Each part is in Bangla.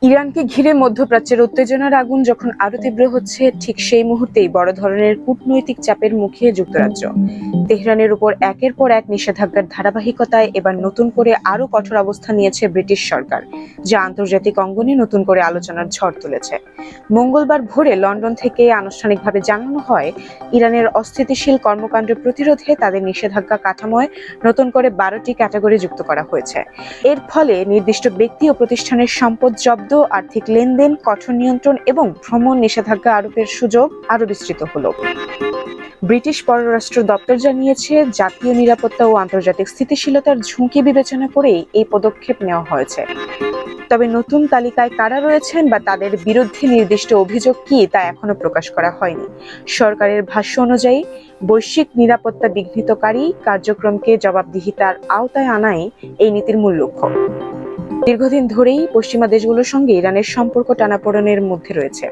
ইরানকে ঘিরে মধ্যপ্রাচ্যের উত্তেজনার আগুন যখন আরো তীব্র হচ্ছে, ঠিক সেই মুহূর্তেই বড় ধরনের কূটনৈতিক চাপের মুখে যুক্তরাজ্য। তেহরানের উপর একের পর এক নিষেধাজ্ঞার ধারাবাহিকতায় এবার নতুন করে আরো কঠোর অবস্থান নিয়েছে ব্রিটিশ সরকার, যা আন্তর্জাতিক অঙ্গনে নতুন করে আলোচনার ঝড় তুলেছে। মঙ্গলবার ভোরে লন্ডন থেকে আনুষ্ঠানিকভাবে জানানো হয়, ইরানের অস্থিতিশীল কর্মকাণ্ড প্রতিরোধে তাদের নিষেধাজ্ঞা কাঠামোয় নতুন করে 12টি ক্যাটাগরি যুক্ত করা হয়েছে। এর ফলে নির্দিষ্ট ব্যক্তি ও প্রতিষ্ঠানের সম্পদ জব্দ, আর্থিক লেনদেন, কঠোর নিয়ন্ত্রণ এবং ভ্রমণ নিষেধাজ্ঞা আরোপের সুযোগ আরো বিস্তৃত হলো। ব্রিটিশ পররাষ্ট্র দপ্তর জানিয়েছে, জাতীয় নিরাপত্তা ও আন্তর্জাতিক স্থিতিশীলতার ঝুঁকি বিবেচনা করেই এই পদক্ষেপ নেওয়া হয়েছে। তবে নতুন তালিকায় কারা রয়েছেন বা তাদের বিরুদ্ধে নির্দিষ্ট অভিযোগ কি, তা এখনো প্রকাশ করা হয়নি। সরকারের ভাষ্য অনুযায়ী, বৈশ্বিক নিরাপত্তা বিঘ্নিতকারী কার্যক্রমকে জবাবদিহিতার আওতায় আনাই এই নীতির মূল লক্ষ্য। দীর্ঘদিন ধরেই পশ্চিমা দেশগুলোর সঙ্গে ইরানের সম্পর্ক টানাপোড়েনের মধ্যে রয়েছে।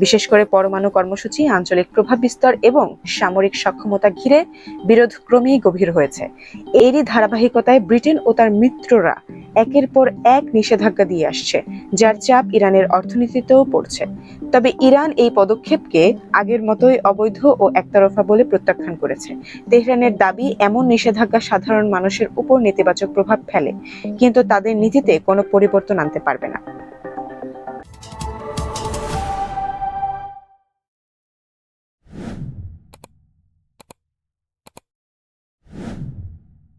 বিশেষ করে পরমাণু কর্মসূচি, আঞ্চলিক প্রভাব বিস্তার এবং সামরিক সক্ষমতা ঘিরে বিরোধ ক্রমেই গভীর হয়েছে। এরই ধারাবাহিকতায় ব্রিটেন ও তার মিত্ররা একের পর এক নিষেধাজ্ঞা দিয়ে আসছে, যার চাপ ইরানের অর্থনীতিতেও পড়ছে। তবে ইরান এই পদক্ষেপকে আগের মতোই অবৈধ ও একতরফা বলে প্রত্যাখ্যান করেছে। তেহরানের দাবি, এমন নিষেধাজ্ঞা সাধারণ মানুষের উপর নেতিবাচক প্রভাব ফেলে, কিন্তু তাদের নীতিতে কোনো পরিবর্তন আনতে পারবে না।